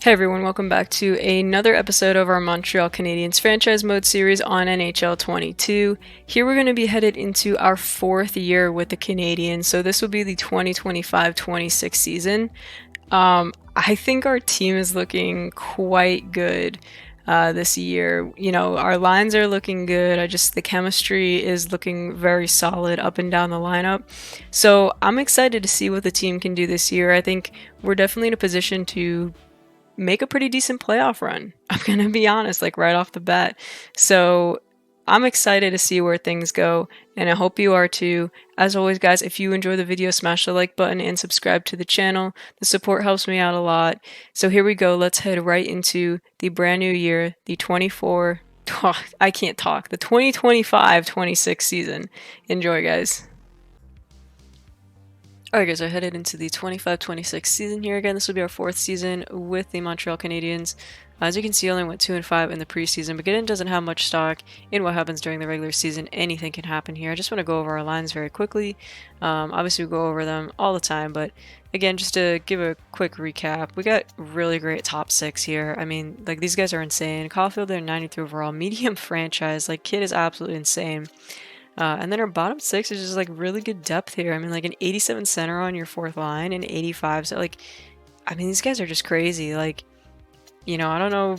Hey everyone, welcome back to another episode of our Montreal Canadiens franchise mode series on NHL 22. Here we're going to be headed into our fourth year with the Canadiens, so this will be the 2025-26 season. I think our team is looking quite good this year. You know, our lines are looking good. The chemistry is looking very solid up and down the lineup. So I'm excited to see what the team can do this year. I think we're definitely in a position to make a pretty decent playoff run. I'm going to be honest, like right off the bat. So I'm excited to see where things go, and I hope you are too. As always, guys, if you enjoy the video, smash the like button and subscribe to the channel. The support helps me out a lot. So here we go. Let's head right into the brand new year, the 2025-26 season. Enjoy, guys. Alright guys, I headed into the 25-26 season here again. This will be our fourth season with the Montreal Canadiens. As you can see, I only went 2-5 in the preseason, but again, doesn't have much stock in what happens during the regular season. Anything can happen here. I just want to go over our lines very quickly. Obviously, we go over them all the time, but again, just to give a quick recap, we got really great top six here. I mean, like, these guys are insane. Caulfield, they're 93 overall, medium franchise. Like, kid is absolutely insane. And then our bottom six is just like really good depth here. I mean, like an 87 center on your fourth line and 85. So, like, I mean, these guys are just crazy. Like, you know, I don't know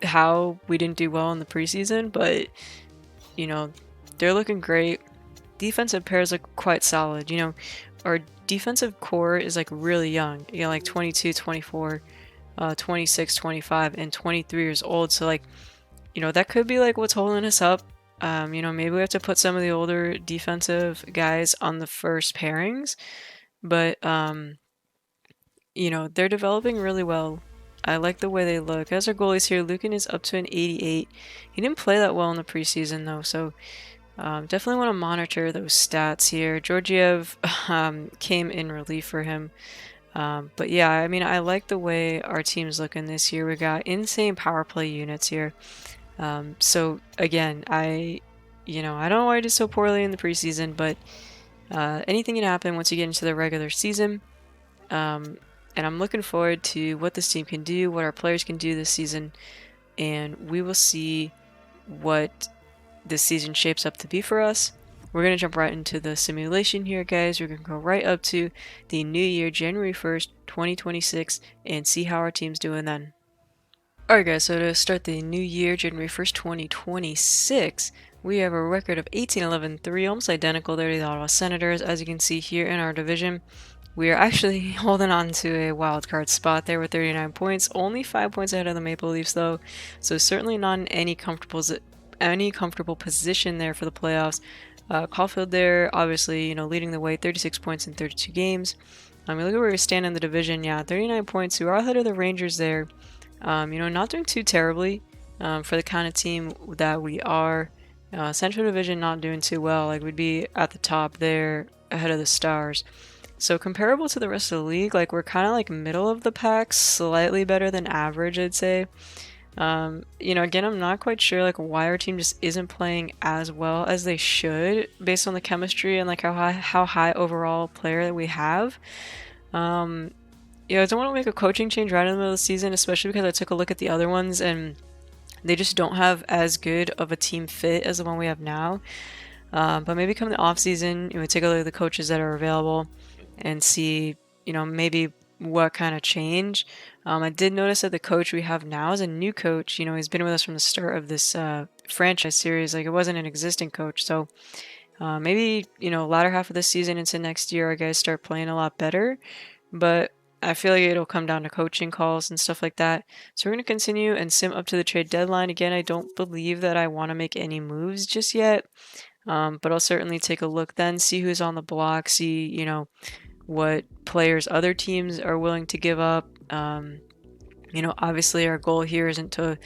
how we didn't do well in the preseason, but, you know, they're looking great. Defensive pairs look quite solid. You know, our defensive core is like really young, you know, like 22, 24, 26, 25, and 23 years old. So, like, you know, that could be like what's holding us up. You know, maybe we have to put some of the older defensive guys on the first pairings, but, you know, they're developing really well. I like the way they look. As our goalies here, Lucan is up to an 88. He didn't play that well in the preseason, though, so definitely want to monitor those stats here. Georgiev came in relief for him. But yeah, I mean, I like the way our team's looking this year. We got insane power play units here. So again, I don't know why I did so poorly in the preseason, but anything can happen once you get into the regular season. And I'm looking forward to what this team can do, what our players can do this season, and we will see what this season shapes up to be for us. We're going to jump right into the simulation here, guys. We're going to go right up to the new year, January 1st, 2026, and see how our team's doing then. Alright guys, so to start the new year, January 1st, 2026, we have a record of 18-11-3, almost identical there to the Ottawa Senators. As you can see here in our division, we are actually holding on to a wild card spot there with 39 points, only 5 points ahead of the Maple Leafs though, so certainly not in any comfortable position there for the playoffs. Caulfield there, obviously, you know, leading the way, 36 points in 32 games. I mean, look at where we stand in the division, yeah, 39 points, we are ahead of the Rangers there. You know, not doing too terribly for the kind of team that we are. Central Division not doing too well. Like, we'd be at the top there ahead of the Stars. So comparable to the rest of the league, like, we're kind of like middle of the pack, slightly better than average, I'd say. You know, again, I'm not quite sure like why our team just isn't playing as well as they should based on the chemistry and like how high overall player that we have. Yeah, I don't want to make a coaching change right in the middle of the season, especially because I took a look at the other ones and they just don't have as good of a team fit as the one we have now. But maybe come the offseason, you know, take a look at the coaches that are available and see, you know, maybe what kind of change. I did notice that the coach we have now is a new coach. You know, he's been with us from the start of this franchise series. Like, it wasn't an existing coach. So maybe, you know, latter half of this season into next year, our guys start playing a lot better. But I feel like it'll come down to coaching calls and stuff like that. So we're going to continue and sim up to the trade deadline. Again, I don't believe that I want to make any moves just yet. But I'll certainly take a look then, see who's on the block, see, you know, what players other teams are willing to give up. You know, obviously our goal here isn't to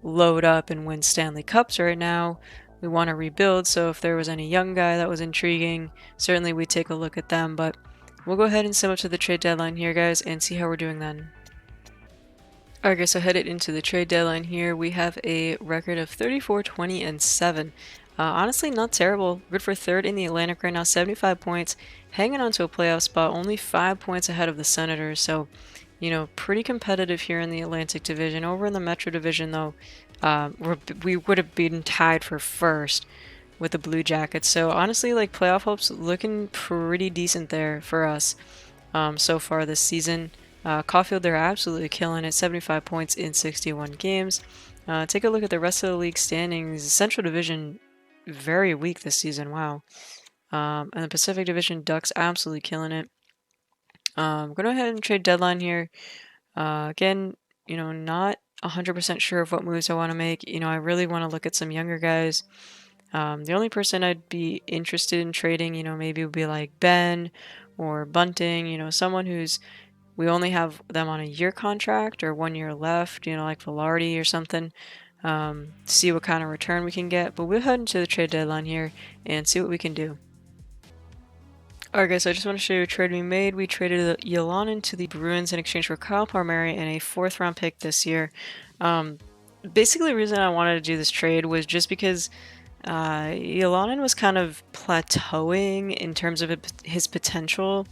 load up and win Stanley Cups right now. We want to rebuild, so if there was any young guy that was intriguing, certainly we'd take a look at them, but we'll go ahead and sim up to the trade deadline here, guys, and see how we're doing then. Alright guys, so headed into the trade deadline here, we have a record of 34, 20, and 7. Honestly, not terrible. Good for third in the Atlantic right now, 75 points, hanging on to a playoff spot, only 5 points ahead of the Senators, so, pretty competitive here in the Atlantic Division. Over in the Metro Division, though, we would have been tied for first with the Blue Jackets. So honestly, like, playoff hopes looking pretty decent there for us so far this season. Caulfield, they're absolutely killing it. 75 points in 61 games. Take a look at the rest of the league standings. Central Division, very weak this season. Wow. And the Pacific Division, Ducks absolutely killing it. I'm going to go ahead and trade deadline here. Again, not 100% sure of what moves I want to make. I really want to look at some younger guys. The only person I'd be interested in trading, maybe would be like Ben or Bunting, someone who's, we only have them on a year contract or 1 year left, like Velarde or something, see what kind of return we can get. But we'll head into the trade deadline here and see what we can do. Alright guys, so I just want to show you a trade we made. We traded Ylönen to the Bruins in exchange for Kyle Palmieri and a 4th round pick this year. Basically the reason I wanted to do this trade was just because Ylönen was kind of plateauing in terms of his potential.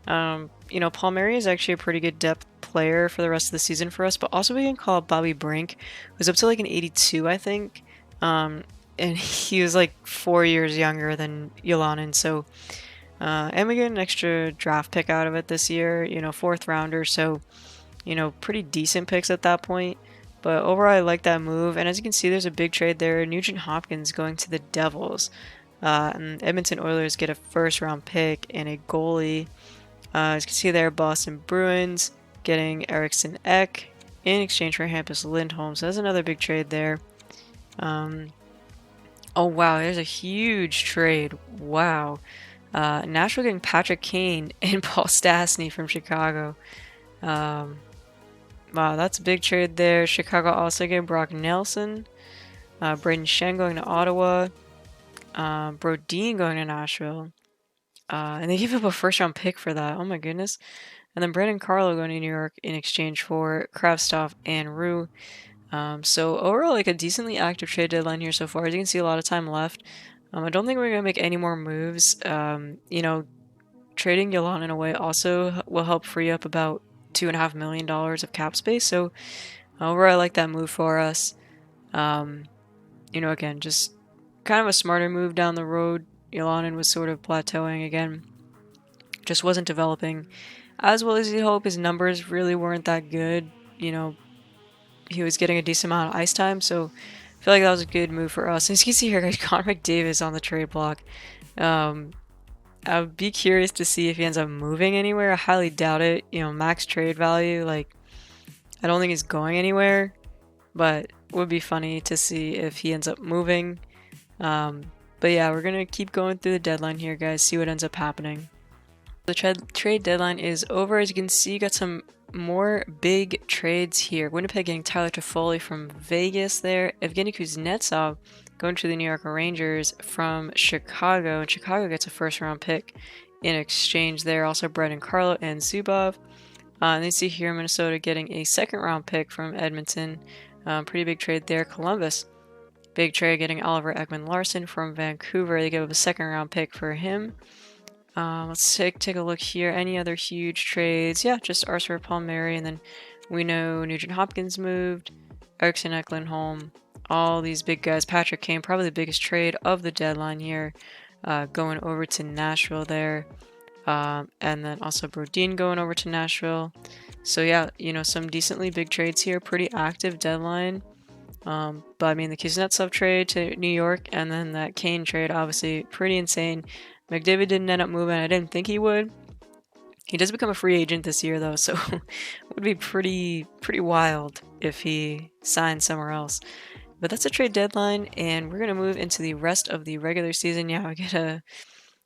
Palmieri is actually a pretty good depth player for the rest of the season for us, but also we can call up Bobby Brink, who's up to like an 82, I think. And he was like 4 years younger than Ylönen, so and we get an extra draft pick out of it this year, 4th rounder, so pretty decent picks at that point. But overall, I like that move, and as you can see, there's a big trade there. Nugent Hopkins going to the Devils, and Edmonton Oilers get a 1st round pick and a goalie. As you can see there, Boston Bruins getting Eriksson Ek in exchange for Hampus Lindholm, so that's another big trade there. Oh wow, there's a huge trade. Wow. Nashville getting Patrick Kane and Paul Stastny from Chicago. Wow, that's a big trade there. Chicago also getting Brock Nelson. Braden Shen going to Ottawa. Brodin going to Nashville. And they gave up a 1st round pick for that. Oh my goodness. And then Brandon Carlo going to New York in exchange for Kravtsov and Rue. So overall, like, a decently active trade deadline here so far. As you can see, a lot of time left. I don't think we're going to make any more moves. Trading Ylönen away also will help free up about $2.5 million of cap space. So overall, I like that move for us. Again, just kind of a smarter move down the road. Ylönen was sort of plateauing again. Just wasn't developing as well as you'd hope. His numbers really weren't that good. He was getting a decent amount of ice time, so I feel like that was a good move for us. As you can see here, guys, Connor McDavid on the trade block. I would be curious to see if he ends up moving anywhere. I highly doubt it. Max trade value, like, I don't think he's going anywhere, but it would be funny to see if he ends up moving. But yeah, we're going to keep going through the deadline here, guys, see what ends up happening. The trade deadline is over. As you can see, you got some more big trades here. Winnipeg getting Tyler Toffoli from Vegas there. Evgeny Kuznetsov going to the New York Rangers from Chicago. And Chicago gets a 1st round pick in exchange there. Also Brandon Carlo and Zubov. And then you see here Minnesota getting a 2nd round pick from Edmonton. Pretty big trade there. Columbus, big trade, getting Oliver Ekman-Larsson from Vancouver. They give up a 2nd round pick for him. Let's take a look here. Any other huge trades? Yeah, just Arthur Palmieri, and then we know Nugent Hopkins moved, Eriksson Ek, Lindholm, all these big guys. Patrick Kane, probably the biggest trade of the deadline here, going over to Nashville there. And then also Brodin going over to Nashville. So yeah, some decently big trades here. Pretty active deadline. But I mean, the Kuznetsov trade to New York and then that Kane trade, obviously pretty insane. McDavid didn't end up moving. I didn't think he would. He does become a free agent this year, though, so it would be pretty wild if he signed somewhere else. But that's a trade deadline, and we're going to move into the rest of the regular season. Yeah, we get a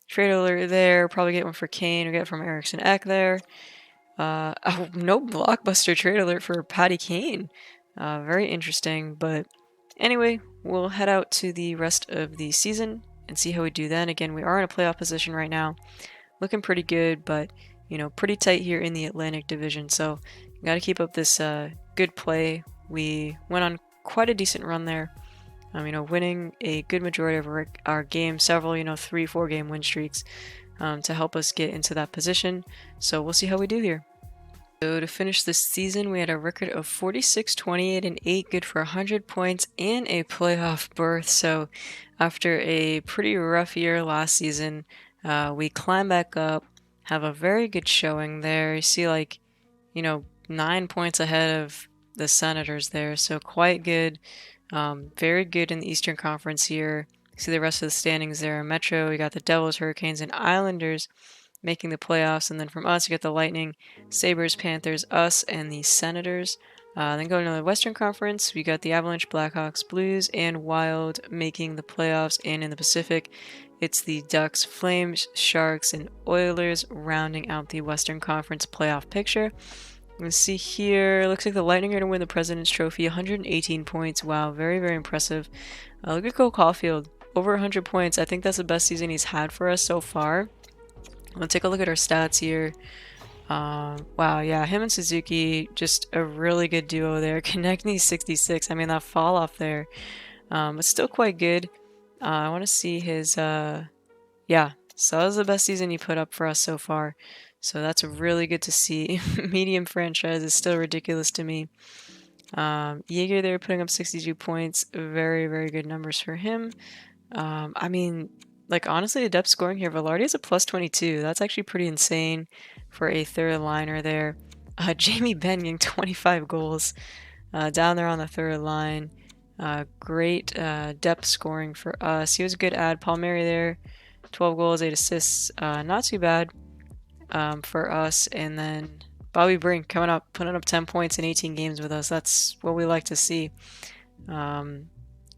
trade alert there. Probably get one for Kane. We get from Eriksson Ek there. No blockbuster trade alert for Patty Kane. Very interesting, but anyway, we'll head out to the rest of the season and see how we do then. Again, we are in a playoff position right now. Looking pretty good, but, pretty tight here in the Atlantic Division. So, got to keep up this good play. We went on quite a decent run there. Winning a good majority of our games, several, 3-4 game win streaks to help us get into that position. So, we'll see how we do here. So to finish this season, we had a record of 46, 28, and 8, good for 100 points and a playoff berth. So after a pretty rough year last season, we climb back up, have a very good showing there. You see, like, 9 points ahead of the Senators there, so quite good. Very good in the Eastern Conference here. See the rest of the standings there. Metro, we got the Devils, Hurricanes, and Islanders making the playoffs, and then from us you get the Lightning, Sabres, Panthers, us, and the Senators. Then going to the Western Conference, we got the Avalanche, Blackhawks, Blues, and Wild making the playoffs, and in the Pacific, it's the Ducks, Flames, Sharks, and Oilers rounding out the Western Conference playoff picture. Let's see here. Looks like the Lightning are going to win the President's Trophy, 118 points. Wow, very, very impressive. Look at Cole Caulfield, over 100 points. I think that's the best season he's had for us so far. Let's take a look at our stats here. Wow, yeah, him and Suzuki, just a really good duo there. Konechny 66. I mean, that fall off there, but still quite good. I want to see his, yeah, so that was the best season he put up for us so far. So that's really good to see. Medium franchise is still ridiculous to me. Jaeger there putting up 62 points. Very, very good numbers for him. I mean, like, honestly, the depth scoring here, Velarde is a plus 22. That's actually pretty insane for a third liner there. Jamie Benn getting 25 goals down there on the third line. Great depth scoring for us. He was a good add. Palmieri there, 12 goals, 8 assists. Not too bad for us. And then Bobby Brink coming up, putting up 10 points in 18 games with us. That's what we like to see.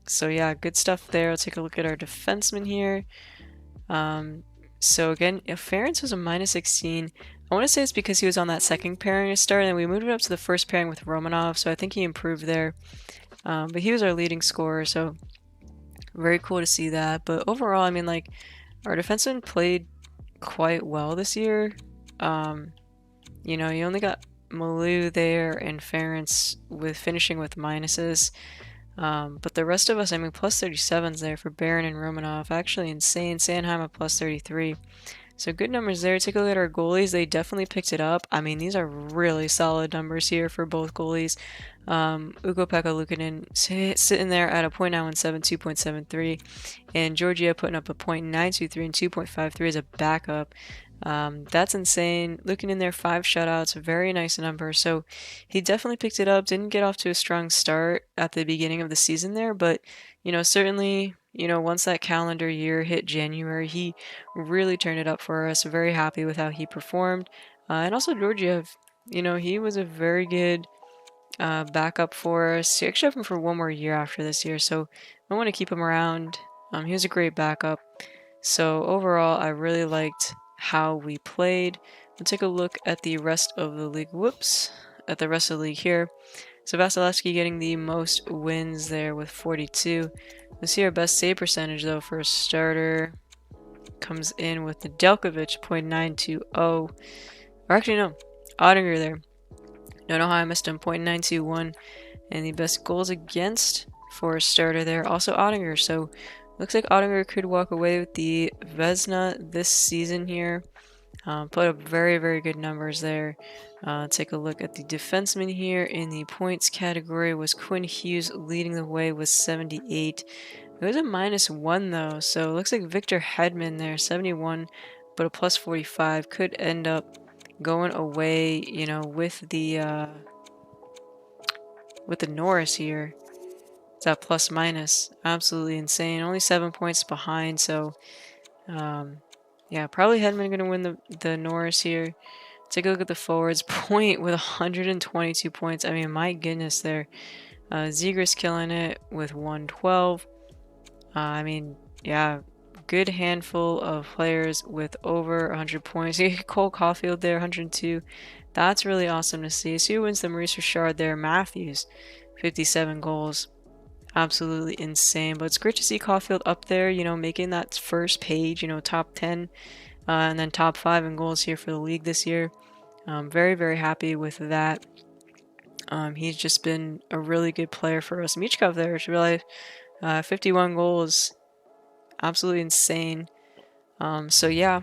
So yeah, good stuff there. Let's take a look at our defenseman here. So again, if Ferentz was a minus 16, I want to say it's because he was on that second pairing to start, and we moved it up to the first pairing with Romanov, so I think he improved there. But he was our leading scorer, so very cool to see that. But overall, I mean, like, our defenseman played quite well this year. You only got Malou there and Ferentz with finishing with minuses. But the rest of us, I mean, plus 37s there for Barron and Romanov. Actually insane. Sanheim at plus 33. So good numbers there. Take a look at our goalies. They definitely picked it up. I mean, these are really solid numbers here for both goalies. Ukko-Pekka Luukkonen sitting there at a .917, 2.73. And Georgia putting up a .923 and 2.53 as a backup. That's insane. Looking in there, 5 shutouts, very nice number. So he definitely picked it up. Didn't get off to a strong start at the beginning of the season there, but certainly, once that calendar year hit January, he really turned it up for us. Very happy with how he performed. And also Georgiev, he was a very good backup for us. He actually have him for one more year after this year, so I want to keep him around. He was a great backup. So overall, I really liked how we played. We'll take a look at the rest of the league. At the rest of the league here. So Vasilevsky getting the most wins there with 42. Let's see our best save percentage though for a starter. Comes in with Nedeljkovic, .920. Or actually no, Ottinger there. Don't know how I missed him, .921. And the best goals against for a starter there, also Ottinger. So looks like Ottinger could walk away with the Vezina this season here. Put up very, very good numbers there. Take a look at the defenseman here. In the points category was Quinn Hughes leading the way with 78. It was a -1 though, so it looks like Victor Hedman there, 71, but a plus 45 could end up going away, with the Norris here. It's that plus minus, absolutely insane. Only 7 points behind, so yeah, probably Hedman gonna win the Norris here. Take a look at the forwards. Point with 122 points. I mean, my goodness, there. Zegras killing it with 112. I mean, yeah, good handful of players with over 100 points. Cole Caulfield there, 102. That's really awesome to see. So who wins the Maurice Richard there? Matthews, 57 goals. Absolutely insane. But it's great to see Caulfield up there, making that first page, top 10 and then top 5 in goals here for the league this year. Very, very happy with that. He's just been a really good player for us. Michkov there, I realized, 51 goals. Absolutely insane. So yeah,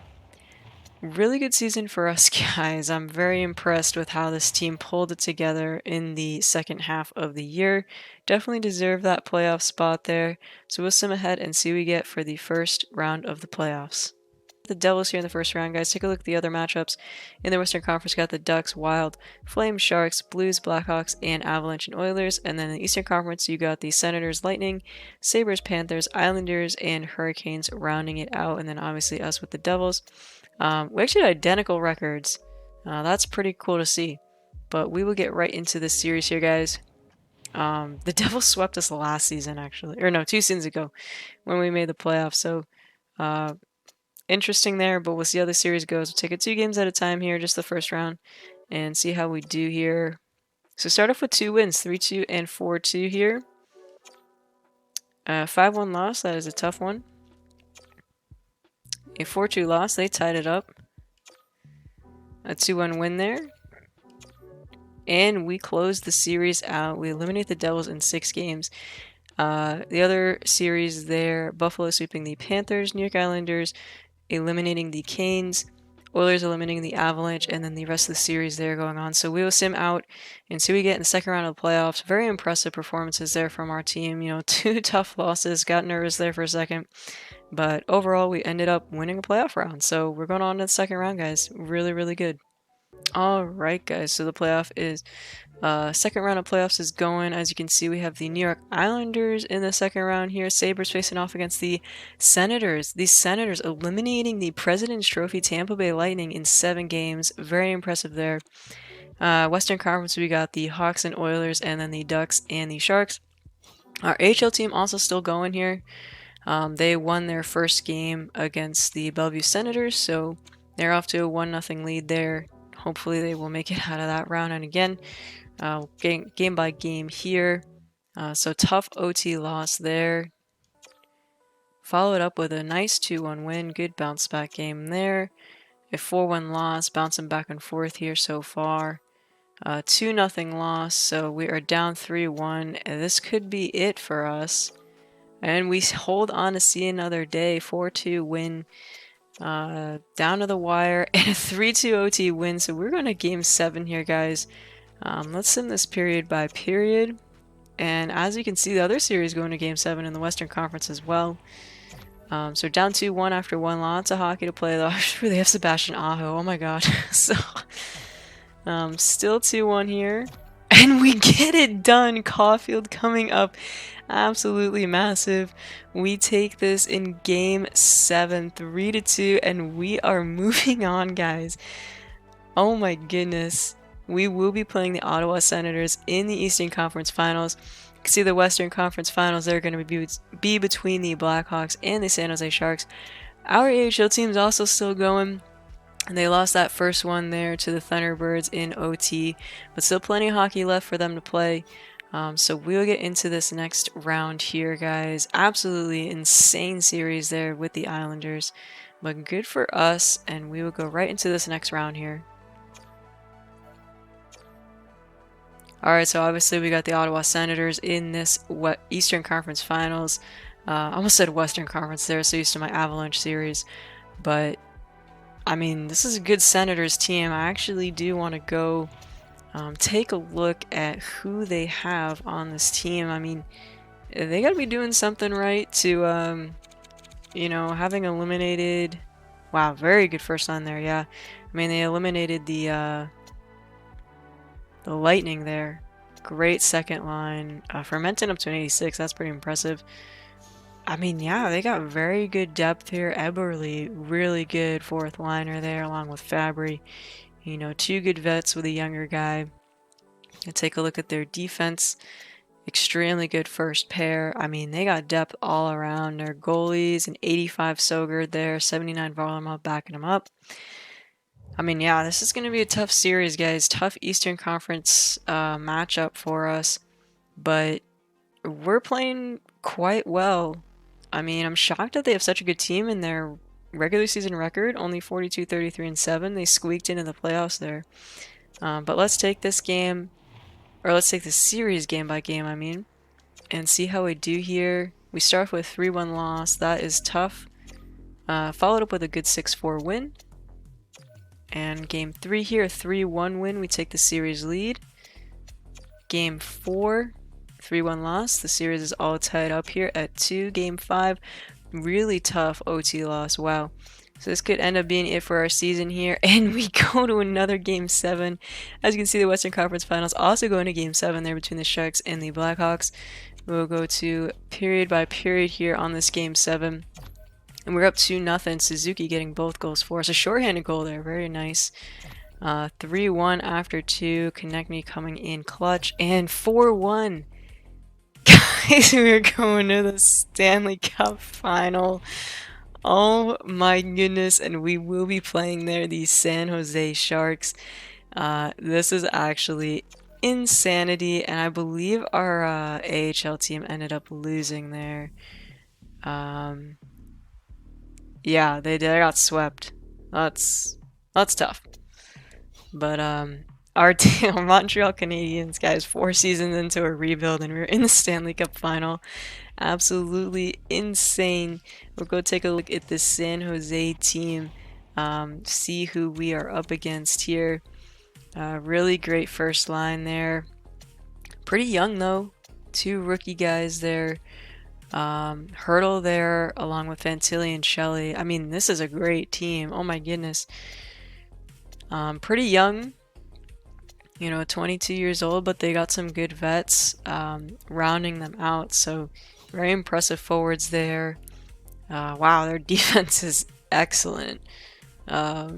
Really good season for us, guys. I'm very impressed with how this team pulled it together in the second half of the year. Definitely deserve that playoff spot there. So we'll sim ahead and see what we get for the first round of the playoffs. The Devils here in the first round, guys. Take a look at the other matchups. In the Western Conference, got the Ducks, Wild, Flames, Sharks, Blues, Blackhawks, and Avalanche and Oilers. And then in the Eastern Conference, you got the Senators, Lightning, Sabres, Panthers, Islanders, and Hurricanes rounding it out. And then obviously us with the Devils. We actually had identical records. That's pretty cool to see. But we will get right into this series here, guys. The Devils swept us last season, actually. Or no, 2 seasons ago when we made the playoffs. So interesting there, but we'll see how the series goes. We'll take it 2 games at a time here, just the first round, and see how we do here. So start off with 2 wins, 3-2 and 4-2 here. 5-1 loss, that is a tough one. A 4-2 loss, they tied it up. A 2-1 win there. And we closed the series out. We eliminate the Devils in 6 games. The other series there, Buffalo sweeping the Panthers, New York Islanders eliminating the Canes, Oilers eliminating the Avalanche, and then the rest of the series there going on. So we will sim out and see what we get in the second round of the playoffs. Very impressive performances there from our team. 2 tough losses. Got nervous there for a second. But overall, we ended up winning a playoff round. So we're going on to the second round, guys. Really, really good. Alright, guys. So the playoff is... second round of playoffs is going. As you can see, we have the New York Islanders in the second round here. Sabres facing off against the Senators. The Senators eliminating the President's Trophy Tampa Bay Lightning in 7 games. Very impressive there. Western Conference, we got the Hawks and Oilers, and then the Ducks and the Sharks. Our AHL team also still going here. They won their first game against the Bellevue Senators, so they're off to a 1-0 lead there. Hopefully they will make it out of that round. And again, game by game here. So tough OT loss there. Followed up with a nice 2-1 win. Good bounce back game there. A 4-1 loss. Bouncing back and forth here so far. 2-0 loss. So we are down 3-1. This could be it for us. And we hold on to see another day. 4-2 win. Down to the wire, and a 3-2 OT win. So we're going to game 7 here, guys. Let's sim this period by period. And as you can see, the other series going to game 7 in the Western Conference as well. So down 2-1 after 1. Lots of hockey to play, though. I really have Sebastian Aho. Oh my god. So still 2-1 here. And we get it done. Caulfield coming up. Absolutely massive. We take this in game 7, 3-2, and we are moving on, guys. Oh my goodness. We will be playing the Ottawa Senators in the Eastern Conference Finals. You can see the Western Conference Finals, they're going to be between the Blackhawks and the San Jose Sharks. Our AHL team's also still going. And they lost that first one there to the Thunderbirds in OT, but still plenty of hockey left for them to play. So we'll get into this next round here, guys. Absolutely insane series there with the Islanders, but good for us, and we will go right into this next round here. Alright, so obviously we got the Ottawa Senators in this Eastern Conference Finals. I almost said Western Conference there, so used to my Avalanche series, but I mean, this is a good Senators team. I actually do want to go take a look at who they have on this team. I mean, they got to be doing something right to, having eliminated... Wow, very good first line there, yeah. I mean, they eliminated the Lightning there. Great second line. Fermenting up to an 86, that's pretty impressive. I mean, yeah, they got very good depth here. Eberle, really good fourth liner there, along with Fabry. 2 good vets with a younger guy. And take a look at their defense. Extremely good first pair. I mean, they got depth all around. Their goalies, an 85 Sogard there, 79 Varlamov backing them up. I mean, yeah, this is going to be a tough series, guys. Tough Eastern Conference matchup for us. But we're playing quite well. I mean, I'm shocked that they have such a good team in their regular season record. Only 42, 33, and 7. They squeaked into the playoffs there. But let's take this game, or let's take this series game by game, I mean, and see how we do here. We start with 3-1 loss. That is tough. Followed up with a good 6-4 win. And game 3 here, a 3-1 win. We take the series lead. Game 4, 3-1 loss. The series is all tied up here at 2. Game 5, really tough OT loss. Wow. So this could end up being it for our season here. And we go to another Game 7. As you can see, the Western Conference Finals also going to Game 7 there between the Sharks and the Blackhawks. We'll go to period by period here on this Game 7. And we're up 2-0. Suzuki getting both goals for us. A shorthanded goal there. Very nice. 3-1 after 2. Konechny coming in clutch. And 4-1. Guys, we're going to the Stanley Cup Final. Oh my goodness, and we will be playing there, the San Jose Sharks. This is actually insanity, and I believe our AHL team ended up losing there. Yeah, they got swept. That's tough. But our team, Montreal Canadiens, guys, 4 seasons into a rebuild, and we're in the Stanley Cup Final. Absolutely insane. We'll go take a look at the San Jose team, see who we are up against here. Really great first line there. Pretty young though, 2 rookie guys there. Hurdle there along with Fantilli and Shelley. I mean, this is a great team. Oh my goodness. Pretty young, you know, 22 years old, but they got some good vets rounding them out. So very impressive forwards there. Wow, their defense is excellent. Yeah,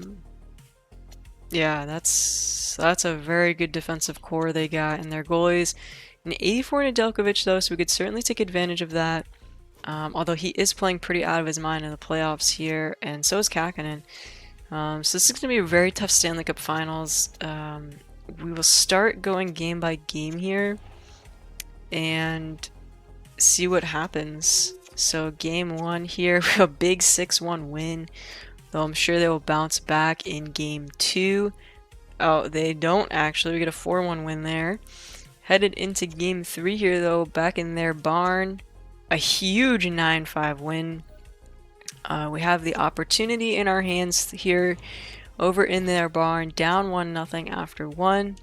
that's a very good defensive core they got. And their goalies, an 84 Nedeljkovic though, so we could certainly take advantage of that. Although he is playing pretty out of his mind in the playoffs here, and so is Kakkonen. So this is going to be a very tough Stanley Cup Finals. We will start going game by game here and see what happens. So game 1 here, a big 6-1 win, though I'm sure they will bounce back in game 2. Oh, they don't actually. We get a 4-1 win there. Headed into game 3 here though, back in their barn, a huge 9-5 win. We have the opportunity in our hands here over in their barn, down 1-0 after 1.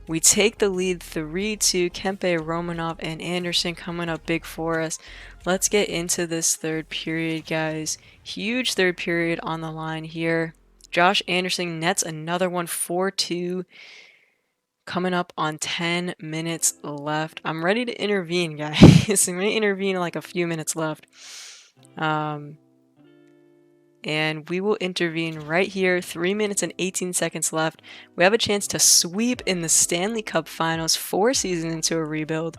We take the lead 3-2. Kempe, Romanov, and Anderson coming up big for us. Let's get into this third period, guys. Huge third period on the line here. Josh Anderson nets another one, 4-2. Coming up on 10 minutes left. I'm ready to intervene, guys. I'm going to intervene in like a few minutes left. And we will intervene right here. 3 minutes and 18 seconds left. We have a chance to sweep in the Stanley Cup Finals, 4 seasons into a rebuild.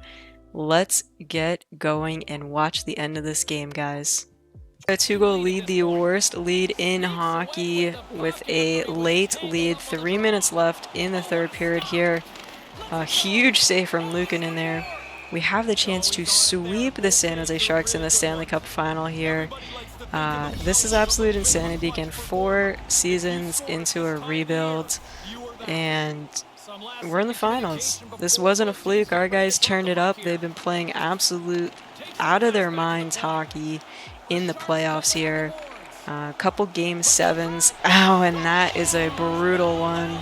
Let's get going and watch the end of this game, guys. A 2-goal lead, the worst lead in hockey, with a late lead. 3 minutes left in the third period here. A huge save from Lukin in there. We have the chance to sweep the San Jose Sharks in the Stanley Cup Final here. This is absolute insanity. Again, 4 seasons into a rebuild, and we're in the finals. This wasn't a fluke. Our guys turned it up. They've been playing absolute out of their minds hockey in the playoffs here. A couple game 7s. Ow, and that is a brutal one.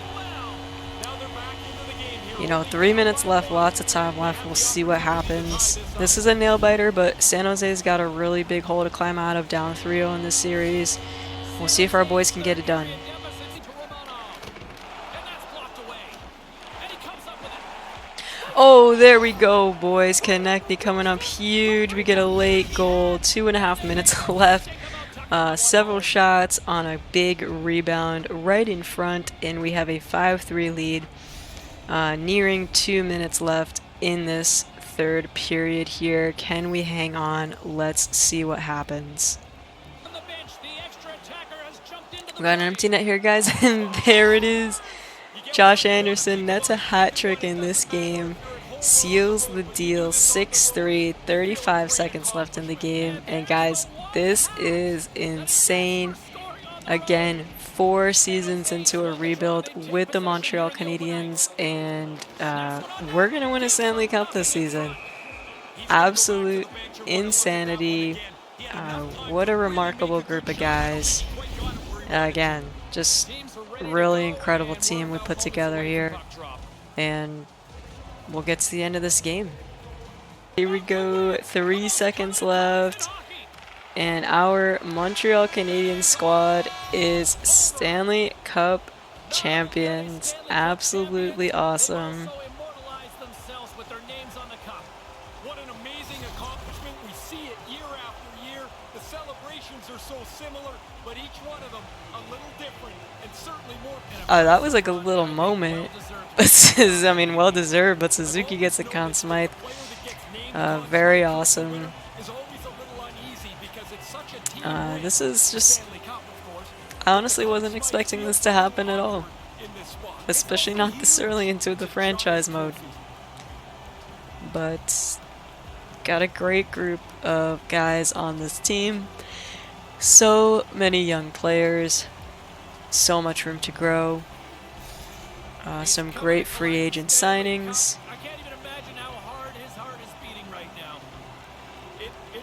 You know, 3 minutes left, lots of time left. We'll see what happens. This is a nail biter, but San Jose's got a really big hole to climb out of, down 3-0 in this series. We'll see if our boys can get it done. Oh, there we go, boys. Konechny coming up huge. We get a late goal, 2.5 minutes left. Several shots on a big rebound right in front, and we have a 5-3 lead. Nearing 2 minutes left in this third period here. Can we hang on? Let's see what happens. We got an empty net here, guys, and there it is. Josh Anderson nets a hat trick in this game, seals the deal. 6-3, 35 seconds left in the game, and guys, this is insane. Again, 4 seasons into a rebuild with the Montreal Canadiens, and we're going to win a Stanley Cup this season. Absolute insanity. What a remarkable group of guys. Again, just really incredible team we put together here, and we'll get to the end of this game. Here we go, 3 seconds left, and our Montreal Canadiens squad is Stanley Cup champions. Absolutely awesome. What an amazing accomplishment. We see it year after year. The celebrations are so similar, but each one of them a little different, and certainly more. That was like a little moment. This is, I mean, well deserved, but Suzuki gets a Conn Smythe. Very awesome. This is just, I honestly wasn't expecting this to happen at all, especially not this early into the franchise mode. But got a great group of guys on this team. So many young players, so much room to grow. Some great free agent signings.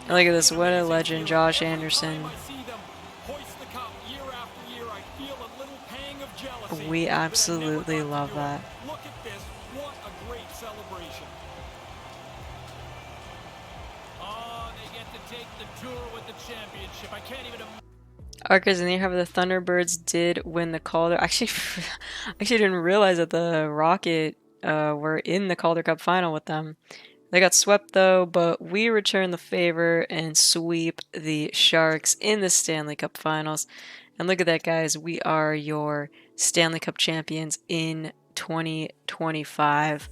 Look at this, what a legend, Josh Anderson. We absolutely love that. Look at this, what a great celebration. Oh, they get to take the tour with the championship. I can't even imagine. Arcus, and there you have the Thunderbirds did win the Calder. Actually, didn't realize that the Rocket were in the Calder Cup Final with them. They got swept though, but we return the favor and sweep the Sharks in the Stanley Cup Finals. And look at that, guys. We are your Stanley Cup champions in 2025,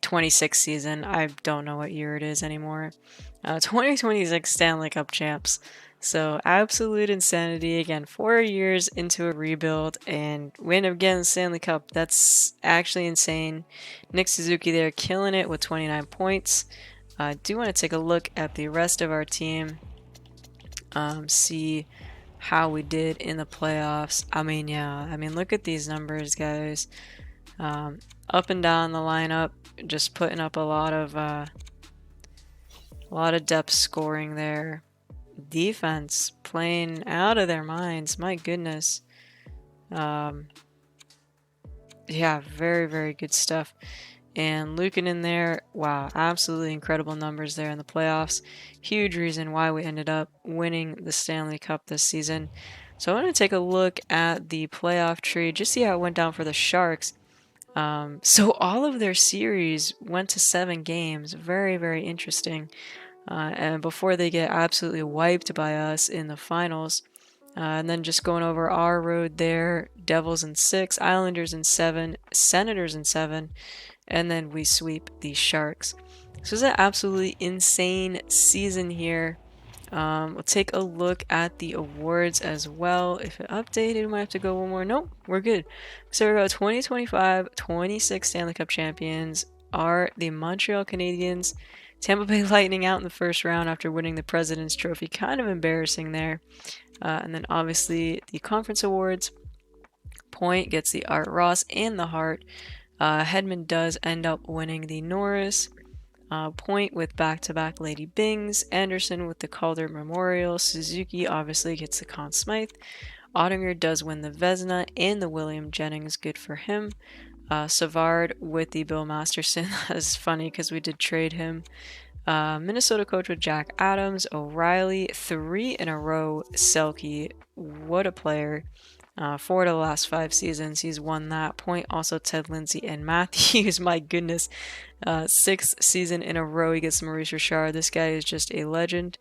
26 season. I don't know what year it is anymore. 2026 Stanley Cup champs. So absolute insanity. Again, 4 years into a rebuild and win again the Stanley Cup. That's actually insane. Nick Suzuki there killing it with 29 points. I do want to take a look at the rest of our team. See how we did in the playoffs. I mean, look at these numbers, guys. Up and down the lineup, just putting up a lot of depth scoring there. Defense playing out of their minds. My goodness. Yeah, very, very good stuff. And Lucan in there, wow, absolutely incredible numbers there in the playoffs. Huge reason why we ended up winning the Stanley Cup this season. So I want to take a look at the playoff tree, just see how it went down for the Sharks. So all of their series went to 7 games. Very, very interesting. And before they get absolutely wiped by us in the finals. And then just going over our road there, Devils in 6, Islanders in 7, Senators in 7, and then we sweep the Sharks. So it's an absolutely insane season here. We'll take a look at the awards as well. If it updated, we might have to go one more. Nope, we're good. So we go 2025-26 Stanley Cup champions are the Montreal Canadiens. Tampa Bay Lightning out in the first round after winning the President's Trophy. Kind of embarrassing there. And then obviously the conference awards. Point gets the Art Ross and the Hart. Hedman does end up winning the Norris. Point with back-to-back Lady Bings. Anderson with the Calder Memorial. Suzuki obviously gets the Conn Smythe. Ottinger does win the Vezina and the William Jennings. Good for him. Savard with the Bill Masterson. That's funny because we did trade him. Minnesota coach with Jack Adams. O'Reilly, 3 in a row. Selke, what a player. 4 of the last 5 seasons, he's won that. Point also Ted Lindsay and Matthews. My goodness. 6th season in a row he gets Maurice Richard. This guy is just a legend.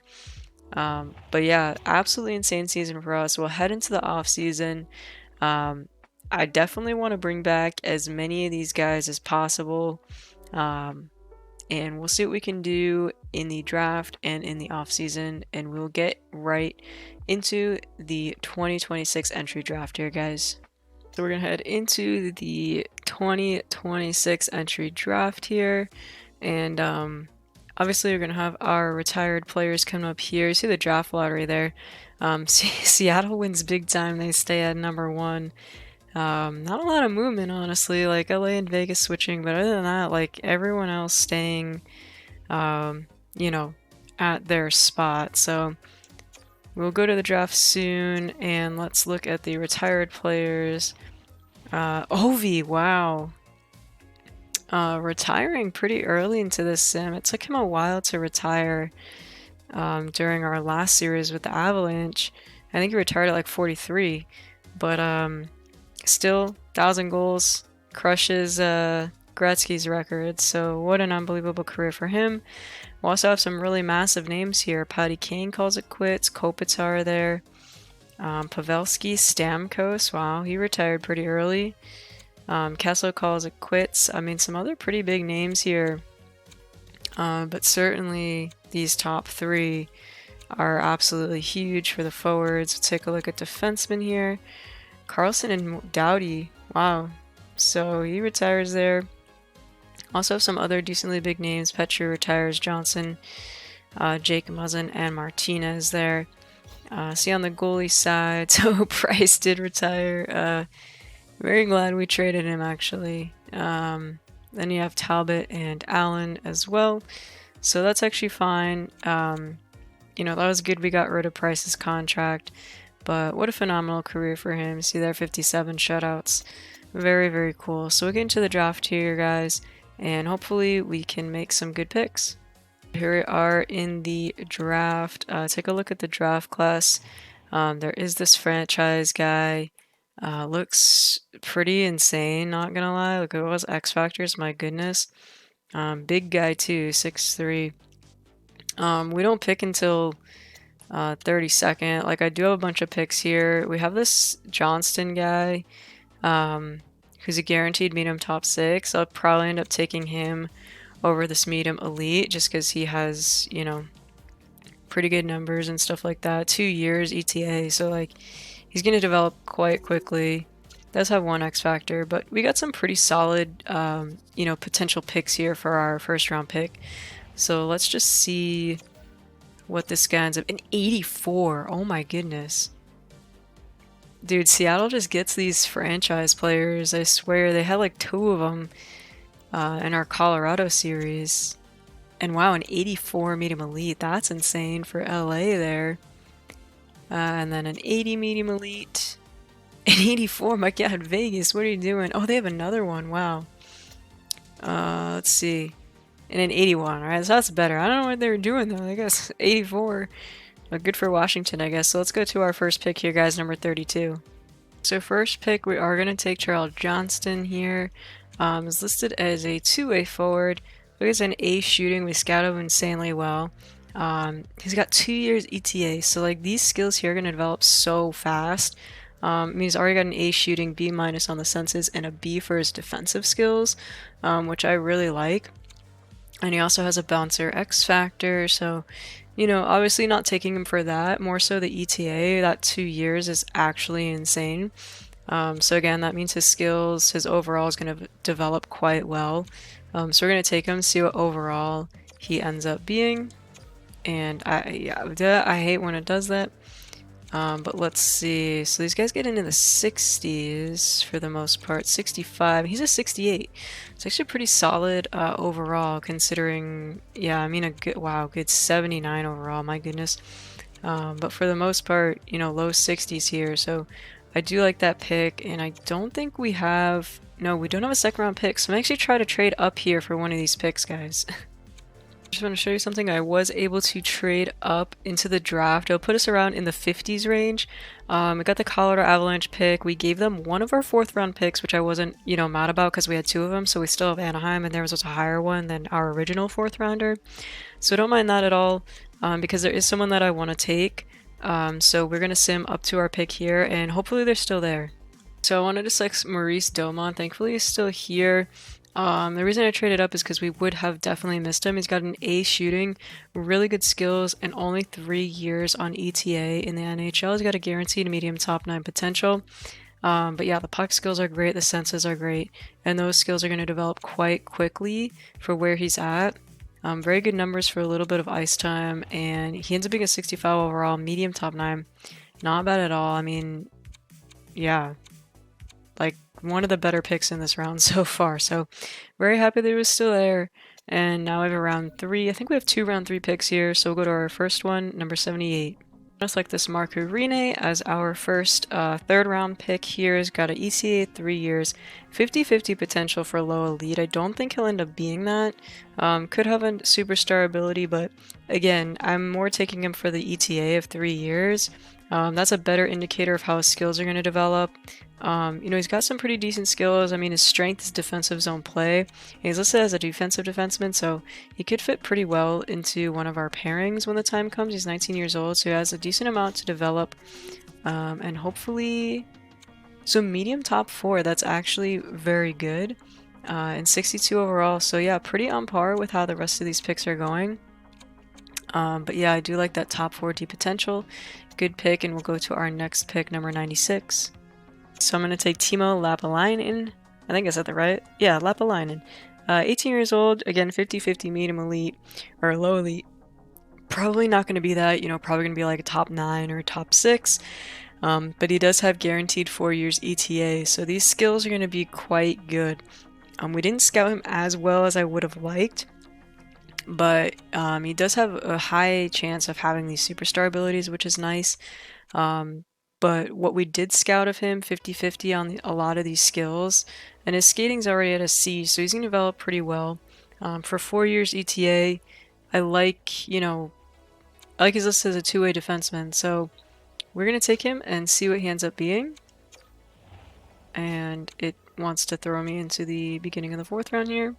But yeah, absolutely insane season for us. We'll head into the off season. I definitely want to bring back as many of these guys as possible. And we'll see what we can do in the draft and in the offseason. And we'll get right into the 2026 entry draft here, guys. So we're going to head into the 2026 entry draft here. And obviously we're going to have our retired players coming up here. You see the draft lottery there. Seattle wins big time. They stay at number 1. Not a lot of movement, honestly, like LA and Vegas switching, but other than that, like everyone else staying, you know, at their spot. So we'll go to the draft soon, and let's look at the retired players. Ovi, wow. Retiring pretty early into this sim. It took him a while to retire during our last series with the Avalanche. I think he retired at like 43, but still 1,000 goals, crushes Gretzky's record. So what an unbelievable career for him. We also have some really massive names here. Patty Kane calls it quits. Kopitar there. Pavelski, Stamkos, wow, he retired pretty early. Kessel calls it quits. I mean, some other pretty big names here. But certainly these top three are absolutely huge for the forwards. We'll take a look at defensemen here. Carlson and Doughty, wow. So he retires there. Also have some other decently big names. Petrie retires, Johnston, Jake Muzzin, and Martinez there. See on the goalie side, so Price did retire. Very glad we traded him, actually. Then you have Talbot and Allen as well. So that's actually fine. You know, that was good we got rid of Price's contract. But what a phenomenal career for him. See there, 57 shutouts. Very, very cool. So we'll get into the draft here, guys. And hopefully we can make some good picks. Here we are in the draft. Take a look at the draft class. There is this franchise guy. Looks pretty insane, not gonna lie. Look at those X Factors, my goodness. Big guy too, 6'3". We don't pick until 32nd. Like, I do have a bunch of picks here. We have this Johnston guy, who's a guaranteed medium top 6. I'll probably end up taking him over this medium elite just because he has, you know, pretty good numbers and stuff like that. 2 years ETA, so like he's going to develop quite quickly. Does have one X factor, but we got some pretty solid, you know, potential picks here for our first round pick. So let's just see what this guy ends up. An 84. Oh my goodness. Dude, Seattle just gets these franchise players. I swear, they had like 2 of them in our Colorado series. And wow, an 84 medium elite. That's insane for LA there. And then an 80 medium elite. An 84, my god, Vegas, what are you doing? Oh, they have another one, wow. Let's see. And an 81, alright, so that's better. I don't know what they were doing though, I guess 84. But good for Washington, I guess. So let's go to our first pick here, guys, number 32. So first pick, we are going to take Charles Johnston here. Is listed as a two-way forward. Look, he's an A shooting. We scouted him insanely well. He's got 2 years ETA, so like these skills here are going to develop so fast. I mean, he's already got an A shooting, B- on the senses, and a B for his defensive skills, which I really like. And he also has a bouncer X factor, so, you know, obviously not taking him for that, more so the ETA, that 2 years is actually insane. So again, that means his skills, his overall is going to develop quite well. So we're going to take him, see what overall he ends up being. And I hate when it does that. But let's see. So these guys get into the 60s for the most part. 65. He's a 68. It's actually pretty solid overall, considering. Yeah, I mean a good. Wow, good 79 overall. My goodness. But for the most part, you know, low 60s here. So I do like that pick, and I don't think we have. No, we don't have a second round pick. So I'm actually try to trade up here for one of these picks, guys. Just want to show you something. I was able to trade up into the draft. It'll put us around in the 50s range. We got the Colorado Avalanche pick. We gave them one of our 4th round picks, which I wasn't, you know, mad about because we had 2 of them. So we still have Anaheim, and there was also a higher one than our original 4th rounder. So don't mind that at all, because there is someone that I want to take. So we're going to sim up to our pick here, and hopefully they're still there. So I wanted to select Maurice Domon. Thankfully he's still here. The reason I traded up is because we would have definitely missed him. He's got an A shooting, really good skills, and only 3 years on ETA in the NHL. He's got a guaranteed medium top 9 potential. But yeah, the puck skills are great, the senses are great, and those skills are going to develop quite quickly for where he's at. Very good numbers for a little bit of ice time, and he ends up being a 65 overall, medium top 9. Not bad at all. I mean, yeah, like one of the better picks in this round so far. So very happy that he was still there. And now we have a round 3. I think we have 2 round 3 picks here. So we'll go to our first one, number 78. Just like this Marco Rene as our first third round pick here. Has got an ECA 3 years, 50-50 potential for low elite. I don't think he'll end up being that. Could have a superstar ability, but again, I'm more taking him for the ETA of 3 years. That's a better indicator of how his skills are going to develop. He's got some pretty decent skills. I mean, his strength is defensive zone play. He's listed as a defensive defenseman, so he could fit pretty well into one of our pairings when the time comes. He's 19 years old, so he has a decent amount to develop. And hopefully, so medium top 4, that's actually very good. And 62 overall, so yeah, pretty on par with how the rest of these picks are going. But yeah, I do like that top 4D potential. Good pick, and we'll go to our next pick, number 96. So I'm going to take Timo Lapalainen. I think I said that right. Yeah, Lapalainen. 18 years old, again, 50-50 medium elite, or low elite. Probably not going to be that, probably going to be like a top 9 or top 6. But he does have guaranteed 4 years ETA, so these skills are going to be quite good. We didn't scout him as well as I would have liked, but he does have a high chance of having these superstar abilities, which is nice. But what we did scout of him, 50-50 on a lot of these skills, and his skating's already at a C, so he's going to develop pretty well. For 4 years ETA, I like his list as a two-way defenseman, so we're going to take him and see what he ends up being. And it wants to throw me into the beginning of the 4th round here.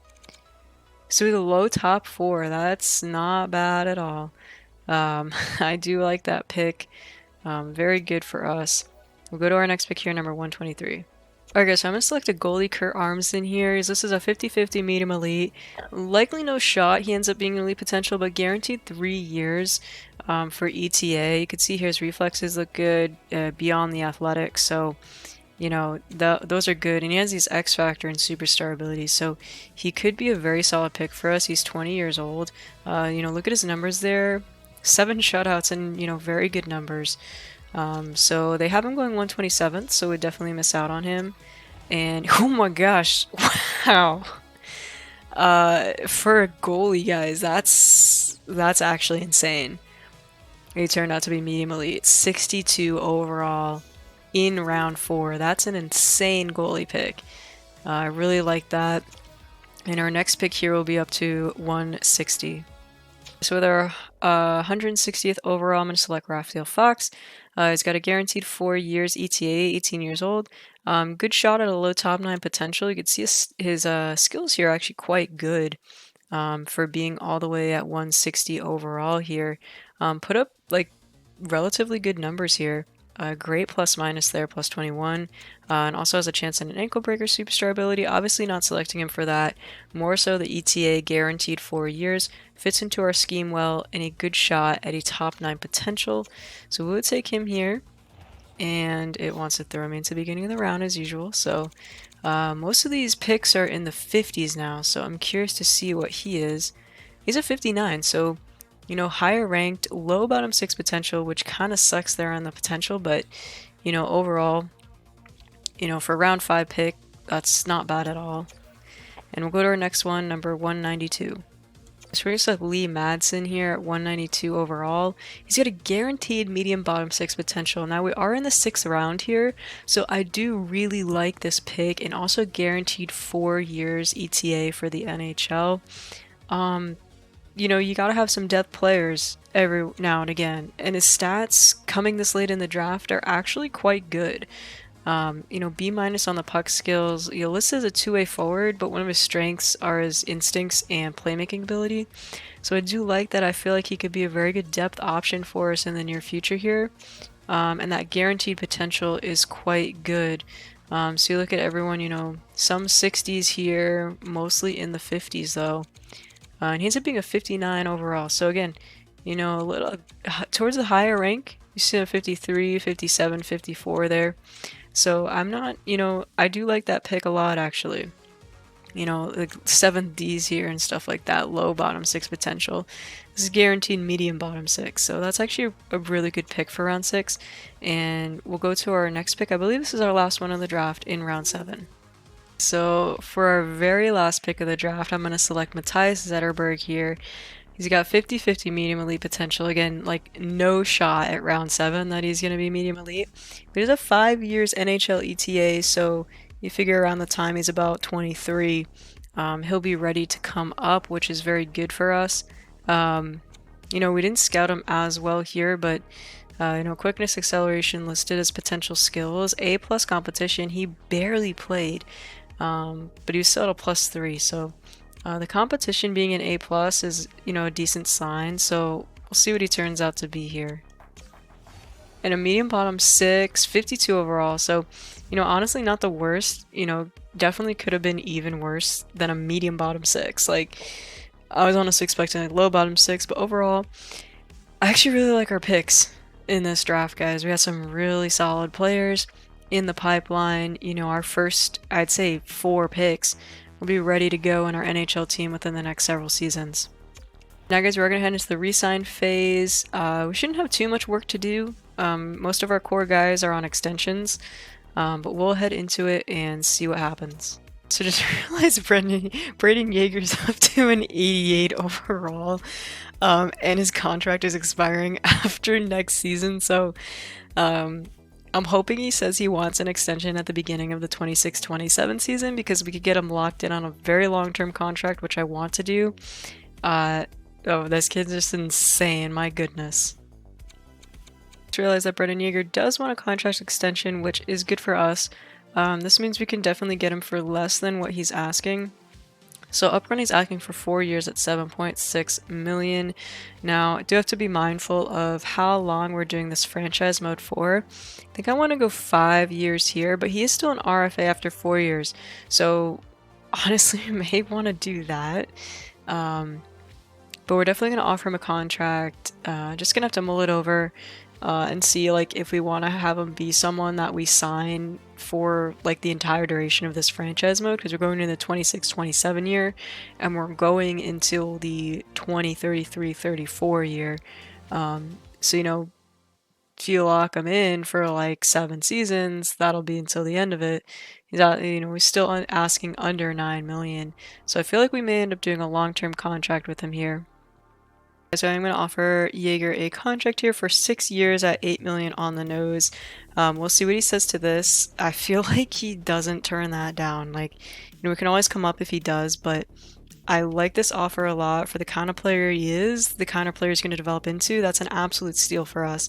So with a low top 4, that's not bad at all. I do like that pick. Very good for us. We'll go to our next pick here, number 123. Alright guys, so I'm going to select a goalie, Kurt Armstrong here. This is a 50-50 medium elite. Likely no shot he ends up being elite potential, but guaranteed 3 years for ETA. You can see here his reflexes look good beyond the athletics, so those are good. And he has these X Factor and superstar abilities, so he could be a very solid pick for us. He's 20 years old. Look at his numbers there. 7 shutouts and, very good numbers. So they have him going 127th, so we'd definitely miss out on him. And oh my gosh, wow. For a goalie, guys, that's actually insane. He turned out to be medium elite, 62 overall in round 4. That's an insane goalie pick. I really like that. And our next pick here will be up to 160. So with our 160th overall, I'm going to select Raphael Fox. He's got a guaranteed 4 years ETA, 18 years old. Good shot at a low top 9 potential. You can see his skills here are actually quite good for being all the way at 160 overall here. Put up like relatively good numbers here. Great plus minus there, plus 21, and also has a chance at an ankle breaker superstar ability. Obviously not selecting him for that. More so the ETA guaranteed 4 years. Fits into our scheme well, and a good shot at a top 9 potential. So we would take him here, and it wants to throw me into the beginning of the round as usual. So most of these picks are in the 50s now, so I'm curious to see what he is. He's a 59, so higher ranked, low bottom 6 potential, which kind of sucks there on the potential, but, overall, for round 5 pick, that's not bad at all. And we'll go to our next one, number 192. So we're going to select Lee Madsen here at 192 overall. He's got a guaranteed medium bottom 6 potential. Now we are in the 6th round here, so I do really like this pick, and also guaranteed 4 years ETA for the NHL. You gotta have some depth players every now and again, and his stats coming this late in the draft are actually quite good. B- on the puck skills. You're listed as a two-way forward, but one of his strengths are his instincts and playmaking ability. So I do like that. I feel like he could be a very good depth option for us in the near future here. And that guaranteed potential is quite good. So you look at everyone, some 60s here, mostly in the 50s though. And he ends up being a 59 overall. So again, a little towards the higher rank. You see a 53, 57, 54 there. So I'm not, I do like that pick a lot actually. Like 7th Ds here and stuff like that, low bottom 6 potential. This is guaranteed medium bottom 6. So that's actually a really good pick for round 6. And we'll go to our next pick. I believe this is our last one of the draft in round 7. So for our very last pick of the draft, I'm going to select Mathias Zetterberg here. He's got 50-50 medium elite potential. Again, like no shot at round 7 that he's going to be medium elite. But he's a 5 years NHL ETA, so you figure around the time he's about 23, he'll be ready to come up, which is very good for us. You know, we didn't scout him as well here, but you know, quickness, acceleration listed as potential skills. A+ competition, he barely played, but he was still at a +3, so the competition being an A+ is, you know, a decent sign, so we'll see what he turns out to be here. And a medium bottom 6, 52 overall, so, you know, honestly not the worst. You know, definitely could have been even worse than a medium bottom 6. Like, I was honestly expecting like low bottom 6, but overall, I actually really like our picks in this draft, guys. We got some really solid players in the pipeline. You know, our first, I'd say, 4 picks will be ready to go in our NHL team within the next several seasons. Now, guys, we're going to head into the resign phase. We shouldn't have too much work to do. Most of our core guys are on extensions, but we'll head into it and see what happens. So just realized Brayden Yager's up to an 88 overall, and his contract is expiring after next season. So I'm hoping he says he wants an extension at the beginning of the 26-27 season, because we could get him locked in on a very long-term contract, which I want to do. Oh, this kid's just insane, my goodness. Just realized that Brayden Yager does want a contract extension, which is good for us. This means we can definitely get him for less than what he's asking. So upfront he's asking for 4 years at $7.6 million. Now, I do have to be mindful of how long we're doing this franchise mode for. I think I want to go 5 years here, but he is still an RFA after 4 years. So honestly, I may want to do that. But we're definitely going to offer him a contract. Just going to have to mull it over and see like if we want to have him be someone that we sign for like the entire duration of this franchise mode, because we're going into the 26-27 year and we're going until the 2033-34 year. So, you know, if you lock him in for like 7 seasons, that'll be until the end of it. He's out, you know, we're still asking under $9 million. So I feel like we may end up doing a long-term contract with him here. So I'm going to offer Yager a contract here for 6 years at $8 million on the nose. We'll see what he says to this. I feel like he doesn't turn that down. Like, you know, we can always come up if he does, but I like this offer a lot for the kind of player he is, the kind of player he's going to develop into. That's an absolute steal for us.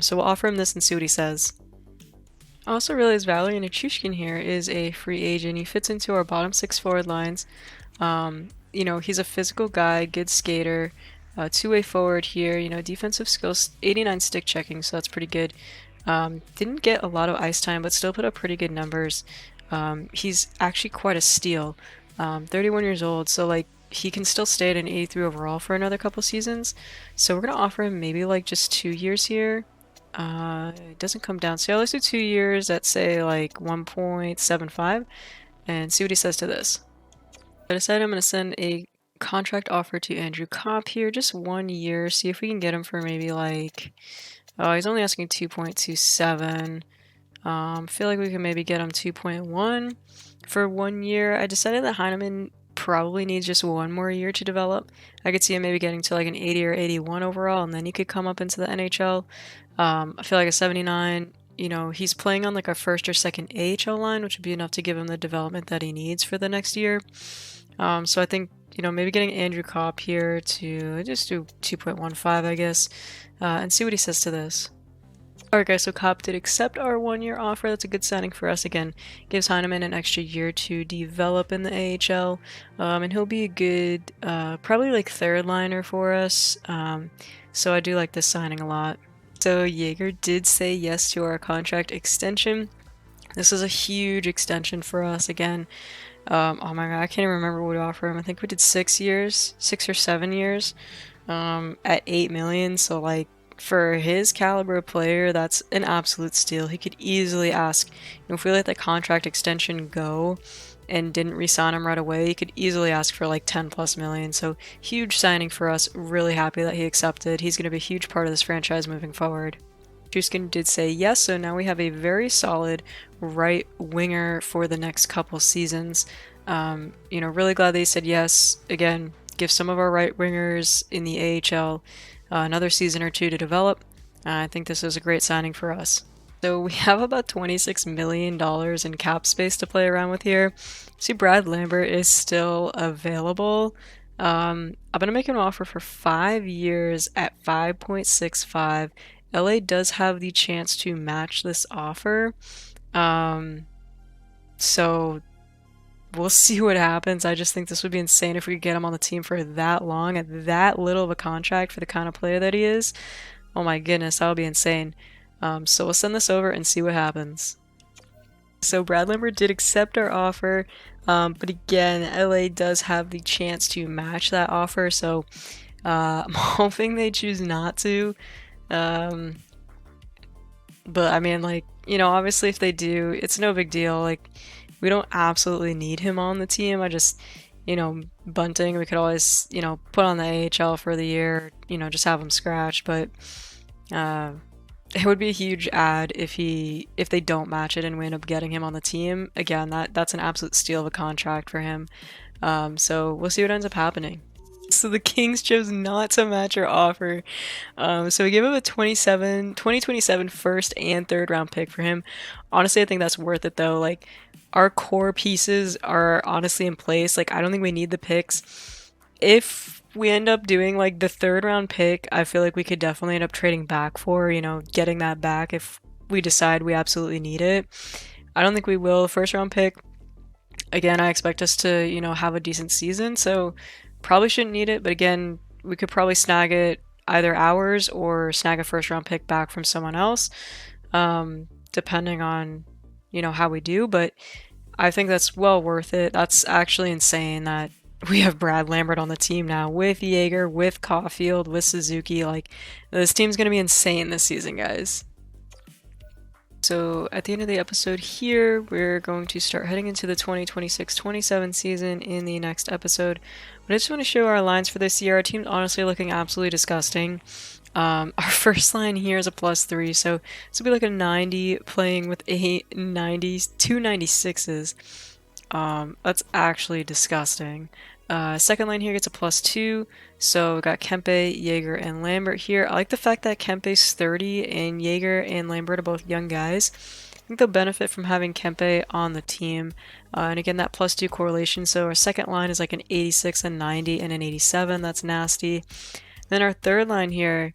So we'll offer him this and see what he says. I also realized Valery Nichushkin here is a free agent. He fits into our bottom 6 forward lines. You know, he's a physical guy, good skater. Two-way forward here, you know, defensive skills, 89 stick checking, so that's pretty good. Didn't get a lot of ice time, but still put up pretty good numbers. He's actually quite a steal. 31 years old, so like he can still stay at an 83 overall for another couple seasons. So we're gonna offer him maybe like just 2 years here. It doesn't come down, so yeah, let's do 2 years at say like 1.75 and see what he says to this. I decided I'm gonna send a contract offer to Andrew Kopp here, just 1 year, see if we can get him for maybe like, oh, he's only asking 2.27. Feel like we can maybe get him 2.1 for 1 year. I decided that Heineman probably needs just 1 more year to develop. I could see him maybe getting to like an 80 or 81 overall, and then he could come up into the NHL. I feel like a 79, you know, he's playing on like our first or second AHL line, which would be enough to give him the development that he needs for the next year. So I think, you know, maybe getting Andrew Kopp here to just do 2.15, I guess, and see what he says to this. Alright guys, so Kopp did accept our 1 year offer. That's a good signing for us. Again, gives Heineman an extra year to develop in the AHL, and he'll be a good, probably like 3rd liner for us, so I do like this signing a lot. So Yager did say yes to our contract extension. This is a huge extension for us again. Oh my god, I can't even remember what we offered him. I think we did 6 years, 6 or 7 years, at $8 million. So like for his caliber of player, that's an absolute steal. He could easily ask, you know, if we let the contract extension go and didn't re-sign him right away, he could easily ask for like 10+ million. So huge signing for us. Really happy that he accepted. He's going to be a huge part of this franchise moving forward. Juskin did say yes, so now we have a very solid right winger for the next couple seasons. You know, really glad they said yes. Again, give some of our right wingers in the AHL another season or two to develop. I think this is a great signing for us. So we have about $26 million in cap space to play around with here. See, Brad Lambert is still available. I'm going to make an offer for 5 years at 5.65. LA does have the chance to match this offer. So we'll see what happens. I just think this would be insane if we could get him on the team for that long at that little of a contract for the kind of player that he is. Oh my goodness, that would be insane. So we'll send this over and see what happens. So Brad Lambert did accept our offer, but again, LA does have the chance to match that offer, so I'm hoping they choose not to. But I mean, like, you know, obviously if they do, it's no big deal. Like, we don't absolutely need him on the team. I just, you know, Bunting, we could always, you know, put on the AHL for the year, you know, just have him scratch, but it would be a huge add if they don't match it and we end up getting him on the team. Again, that's an absolute steal of a contract for him. So we'll see what ends up happening. So the Kings chose not to match our offer. So we gave him a 2027 first and third round pick for him. Honestly, I think that's worth it though. Like, our core pieces are honestly in place. Like, I don't think we need the picks. If we end up doing like the third round pick, I feel like we could definitely end up trading back for, you know, getting that back if we decide we absolutely need it. I don't think we will. The first round pick, again, I expect us to, you know, have a decent season, so probably shouldn't need it, but again, we could probably snag it either ours or snag a first round pick back from someone else, depending on, you know, how we do, but I think that's well worth it. That's actually insane that we have Brad Lambert on the team now with Yeager, with Caulfield, with Suzuki. Like, this team's going to be insane this season, guys. So at the end of the episode here, we're going to start heading into the 2026-27 season in the next episode. But I just want to show our lines for this year. Our team's honestly looking absolutely disgusting. Our first line here is a +3, so this will be like a 90 playing with a 90s, 2 96s. That's actually disgusting. Second line here gets a +2, so we got Kempe, Yeager, and Lambert here. I like the fact that Kempe's 30 and Yeager and Lambert are both young guys. I think they'll benefit from having Kempe on the team. And again, that +2 correlation, so our second line is like an 86, a 90, and an 87. That's nasty. Then our third line here,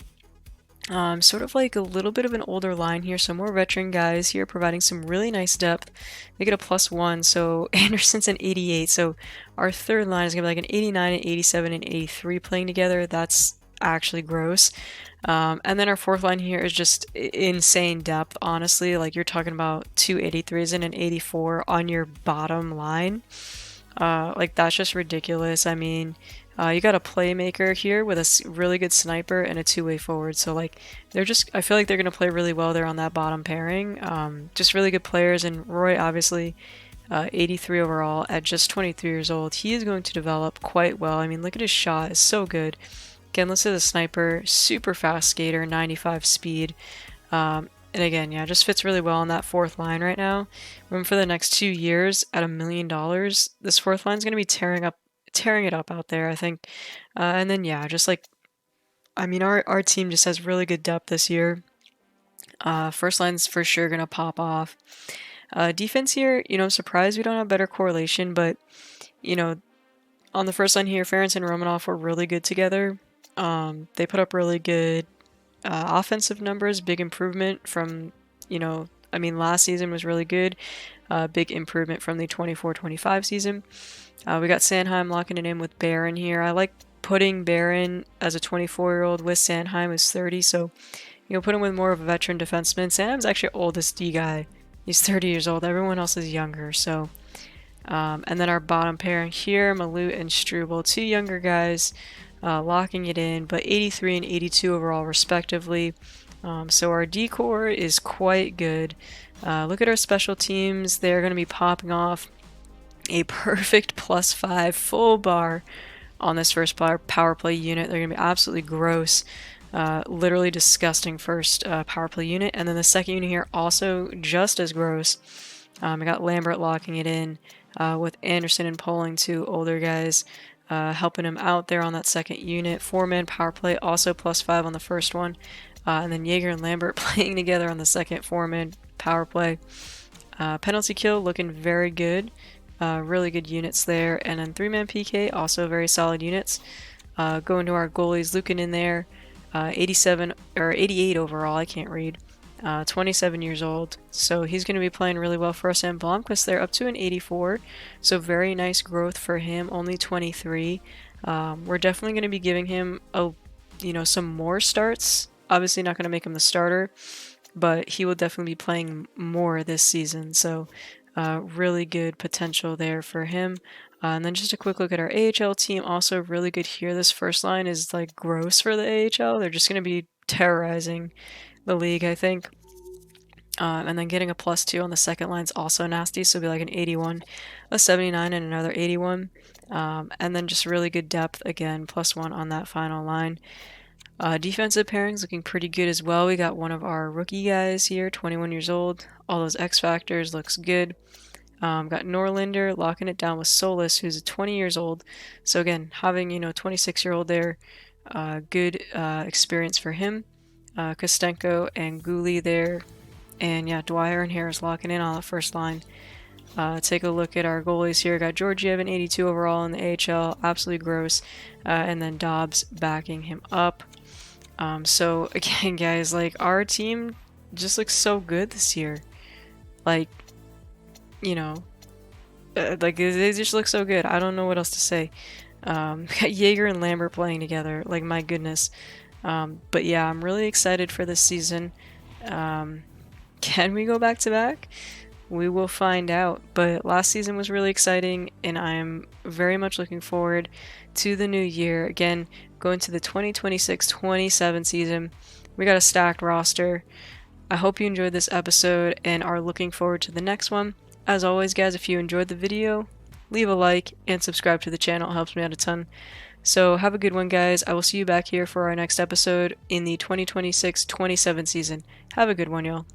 sort of like a little bit of an older line here, so more veteran guys here providing some really nice depth. They get a +1, so Anderson's an 88, so our third line is going to be like an 89, an 87, and 83 playing together. That's actually gross. And then our fourth line here is just insane depth, honestly. Like, you're talking about two 83s and an 84 on your bottom line. Like, that's just ridiculous. I mean, you got a playmaker here with a really good sniper and a two-way forward. So, like, I feel like they're going to play really well there on that bottom pairing. Just really good players. And Roy, obviously, 83 overall at just 23 years old. He is going to develop quite well. I mean, look at his shot. It's so good. Again, let's say the sniper, super fast skater, 95 speed. And again, yeah, just fits really well on that fourth line right now. Remember, for the next 2 years at $1 million, this fourth line is going to be tearing it up out there, I think. And then, yeah, just like, I mean, our team just has really good depth this year. First line's for sure going to pop off. Defense here, you know, I'm surprised we don't have better correlation, but, you know, on the first line here, Ferentz and Romanov were really good together. They put up really good offensive numbers, big improvement from, you know, I mean, last season was really good. Big improvement from the 24-25 season. We got Sanheim locking it in with Barron here. I like putting Barron as a 24-year-old with Sanheim who's 30, so, you know, put him with more of a veteran defenseman. Sanheim's actually oldest D guy. He's 30 years old. Everyone else is younger, so. And then our bottom pairing here, Malute and Struble, two younger guys, locking it in, but 83 and 82 overall respectively. So our D-core is quite good. Look at our special teams. They're going to be popping off a perfect +5 full bar on this first power play unit. They're going to be absolutely gross. Literally disgusting first power play unit. And then the second unit here also just as gross. I got Lambert locking it in with Anderson and Poling, two older guys. helping him out there on that second unit. 4-man power play, also +5 on the first one. And then Jaeger and Lambert playing together on the second 4-man power play. Penalty kill looking very good. Really good units there. And then 3-man PK, also very solid units. Going to our goalies, Lucan in there. 87 or 88 overall, I can't read. 27 years old, so he's going to be playing really well for us. And Blomqvist there up to an 84, so very nice growth for him, only 23. We're definitely going to be giving him some more starts. Obviously not going to make him the starter, but he will definitely be playing more this season, so really good potential there for him. And then just a quick look at our AHL team, also really good here. This first line is like gross for the AHL. They're just going to be terrorizing the league, I think. And then getting a +2 on the second line is also nasty, so it'll be like an 81, a 79, and another 81. And then just really good depth, again, +1 on that final line. Defensive pairings looking pretty good as well. We got one of our rookie guys here, 21 years old. All those X factors looks good. Got Norlinder locking it down with Solis, who's 20 years old. So again, having 26-year-old there, good experience for him. Kostenko and Goalie there, and yeah, Dwyer and Harris locking in on the first line. Take a look at our goalies here. Got Georgiev an 82 overall in the AHL, absolutely gross, and then Dobbs backing him up. So again, guys, like our team just looks so good this year. Like, like they just look so good. I don't know what else to say. Got Jaeger and Lambert playing together. Like, my goodness. But yeah, I'm really excited for this season. Can we go back to back? We will find out. But last season was really exciting, and I'm very much looking forward to the new year. Again, going to the 2026-27 season. We got a stacked roster. I hope you enjoyed this episode and are looking forward to the next one. As always, guys, if you enjoyed the video, leave a like and subscribe to the channel. It helps me out a ton. So have a good one, guys. I will see you back here for our next episode in the 2026-27 season. Have a good one, y'all.